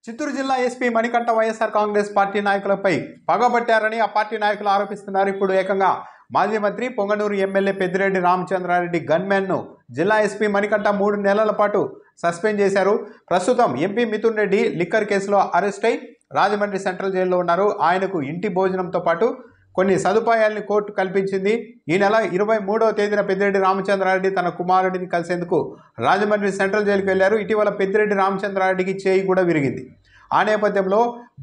చిత్తూరు జిల్లా SP Manikanta YSR Congress party నాయకులపై పగబట్టారని ఆ పార్టీ నాయకులు ఆరోపిస్తున్నారు. ఇప్పుడు ఏకంగా మాజీ మంత్రి పొంగనూరు ఎమ్మెల్యే పెద్దిరెడ్డి రామచంద్రారెడ్డి గన్మెన్ను జిల్లా ఎస్పీ మణికంఠ 3 నెలల పాటు సస్పెండ్ చేశారు. ప్రస్తుతం ఎంపీ మిథున్ రెడ్డి లిక్కర్ కేసులో అరెస్ట్ అయి రాజమండ్రి సెంట్రల్ జైల్లో ఉన్నారు. ఆయనకు ఇంటి భోజనంతో పాటు కొన్ని సదుపాయాలను కోర్టు కల్పించింది. ఈ నెల 23వ తేదీన పెద్దిరెడ్డి రామచంద్రారెడ్డి తన కుమారుడిని కలిసేందుకు రాజమండ్రి సెంట్రల్ జైలుకు వెళ్లారు. ఇటీవల పెద్దిరెడ్డి రామచంద్రారెడ్డికి చేయి కూడా విరిగింది. ఆ నేపథ్యంలో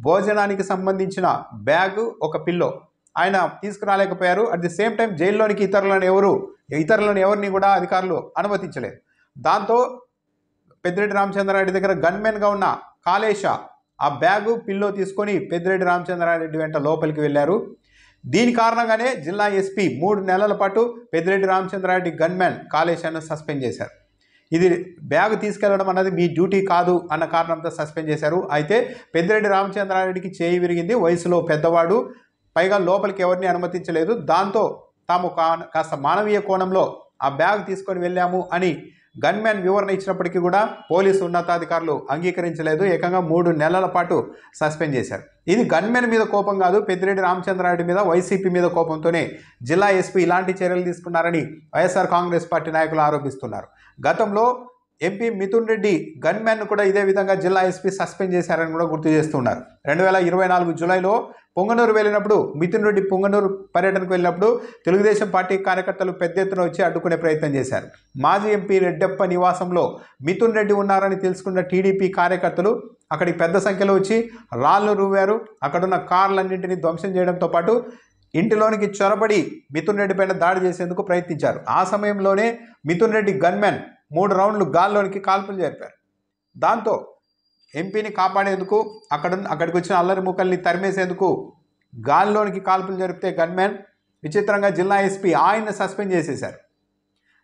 భోజనానికి సంబంధించిన బ్యాగ్, ఒక పిల్లో ఆయన తీసుకురాలేకపోయారు. అట్ ది సేమ్ టైం జైల్లోనికి ఇతరులను ఎవరిని కూడా అధికారులు అనుమతించలేదు. దాంతో పెద్దిరెడ్డి రామచంద్రారెడ్డి దగ్గర గన్మెన్గా ఉన్న కాళేశ ఆ బ్యాగు, పిల్లో తీసుకొని పెద్దిరెడ్డి రామచంద్రారెడ్డి వెంట లోపలికి వెళ్ళారు. దీని కారణంగానే జిల్లా ఎస్పీ 3 నెలల పాటు పెద్దిరెడ్డి రామచంద్రారెడ్డి గన్మెన్ కాళేశాన్ని సస్పెండ్ చేశారు. ఇది బ్యాగ్ తీసుకెళ్లడం అన్నది మీ డ్యూటీ కాదు అన్న కారణంతో సస్పెండ్ చేశారు. అయితే పెద్దిరెడ్డి రామచంద్రారెడ్డికి చేయి విరిగింది, వయసులో పెద్దవాడు, పైగా లోపలికి ఎవరిని అనుమతించలేదు. దాంతో తాము కాస్త మానవీయ కోణంలో ఆ బ్యాగ్ తీసుకొని వెళ్ళాము అని గన్మెన్ వివరణ ఇచ్చినప్పటికీ కూడా పోలీసు ఉన్నతాధికారులు అంగీకరించలేదు. ఏకంగా 3 నెలల పాటు సస్పెండ్ చేశారు. ఇది గన్మెన్ మీద కోపం కాదు, పెద్దిరెడ్డి రామచంద్రారెడ్డి మీద, వైసీపీ మీద కోపంతోనే జిల్లా ఎస్పీ ఇలాంటి చర్యలు తీసుకున్నారని వైఎస్ఆర్ కాంగ్రెస్ పార్టీ నాయకులు ఆరోపిస్తున్నారు. గతంలో ఎంపీ మిథున్ రెడ్డి గన్మెన్ను కూడా ఇదే విధంగా జిల్లా ఎస్పీ సస్పెండ్ చేశారని కూడా గుర్తు చేస్తున్నారు. 2024 జూలైలో పొంగనూరు వెళ్ళినప్పుడు, మిథున్ రెడ్డి పొంగనూరు పర్యటనకు వెళ్ళినప్పుడు తెలుగుదేశం పార్టీ కార్యకర్తలు పెద్ద ఎత్తున వచ్చి అడ్డుకునే ప్రయత్నం చేశారు. మాజీ ఎంపీ రెడ్డప్ప నివాసంలో మిథున్ రెడ్డి ఉన్నారని తెలుసుకున్న టీడీపీ కార్యకర్తలు అక్కడికి పెద్ద సంఖ్యలో వచ్చి రాళ్లు రువ్వారు. అక్కడున్న కార్లన్నింటినీ ధ్వంసం చేయడంతో పాటు ఇంటిలోనికి చొరబడి మిథున్ రెడ్డి పైన దాడి చేసేందుకు ప్రయత్నించారు. ఆ సమయంలోనే మిథున్ రెడ్డి గన్మెన్ 3 రౌండ్లు గాల్లోనికి కాల్పులు జరిపారు. దాంతో ఎంపీని కాపాడేందుకు అక్కడికి వచ్చిన అల్లరి ముక్కల్ని తరిమేసేందుకు గాల్లోనికి కాల్పులు జరిపితే గన్మెన్ విచిత్రంగా జిల్లా ఎస్పీ ఆయన్ని సస్పెండ్ చేసేశారు.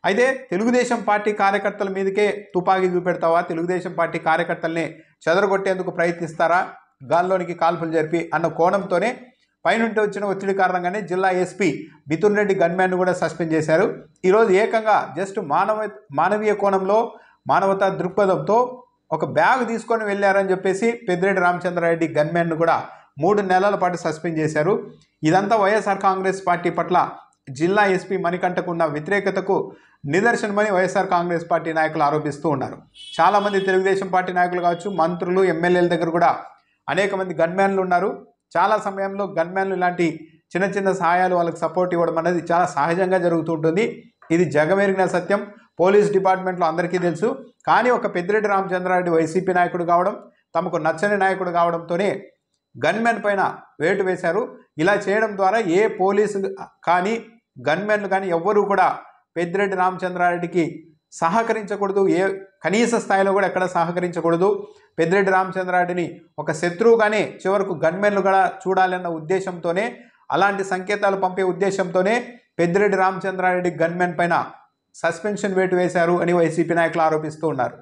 అయితే తెలుగుదేశం పార్టీ కార్యకర్తల మీదకే తుపాకీ చూపెడతావా, తెలుగుదేశం పార్టీ కార్యకర్తల్ని చెదరగొట్టేందుకు ప్రయత్నిస్తారా గాల్లోనికి కాల్పులు జరిపి అన్న కోణంతోనే పైనుండి వచ్చిన ఒత్తిడి కారణంగానే జిల్లా ఎస్పీ మిథున్ రెడ్డి గన్మెన్ను కూడా సస్పెండ్ చేశారు. ఈరోజు ఏకంగా జస్ట్ మానవీయ కోణంలో, మానవతా దృక్పథంతో ఒక బ్యాగ్ తీసుకొని వెళ్ళారని చెప్పేసి పెద్దిరెడ్డి రామచంద్రారెడ్డి గన్మెన్ను కూడా 3 నెలల పాటు సస్పెండ్ చేశారు. ఇదంతా వైఎస్ఆర్ కాంగ్రెస్ పార్టీ పట్ల జిల్లా ఎస్పీ మణికంఠకు ఉన్న వ్యతిరేకతకు నిదర్శనమని వైఎస్ఆర్ కాంగ్రెస్ పార్టీ నాయకులు ఆరోపిస్తూ ఉన్నారు. చాలామంది తెలుగుదేశం పార్టీ నాయకులు కావచ్చు, మంత్రులు, ఎమ్మెల్యేల దగ్గర కూడా అనేక మంది గన్మెన్లు ఉన్నారు. చాలా సమయంలో గన్మెన్లు ఇలాంటి చిన్న చిన్న సహాయాలు వాళ్ళకి సపోర్ట్ ఇవ్వడం అనేది చాలా సహజంగా జరుగుతూ ఉంటుంది. ఇది జగమెరిగిన సత్యం, పోలీస్ డిపార్ట్మెంట్లో అందరికీ తెలుసు. కానీ ఒక పెద్దిరెడ్డి రామచంద్రారెడ్డి వైసీపీ నాయకుడు కావడం, తమకు నచ్చని నాయకుడు కావడంతోనే గన్మెన్ పైన వేటు వేశారు. ఇలా చేయడం ద్వారా ఏ పోలీసు కానీ, గన్మెన్లు కానీ ఎవ్వరూ కూడా పెద్దిరెడ్డి రామచంద్రారెడ్డికి సహకరించకూడదు, ఏ కనీస స్థాయిలో కూడా ఎక్కడ సహకరించకూడదు. పెద్దిరెడ్డి రామచంద్రారెడ్డిని ఒక శత్రువుగానే చివరకు గన్మెన్లు కూడా చూడాలన్న ఉద్దేశంతోనే, అలాంటి సంకేతాలు పంపే ఉద్దేశంతోనే పెద్దిరెడ్డి రామచంద్రారెడ్డి గన్మెన్ పైన సస్పెన్షన్ వేటు వేశారు అని వైసీపీ నాయకులు ఆరోపిస్తూ ఉన్నారు.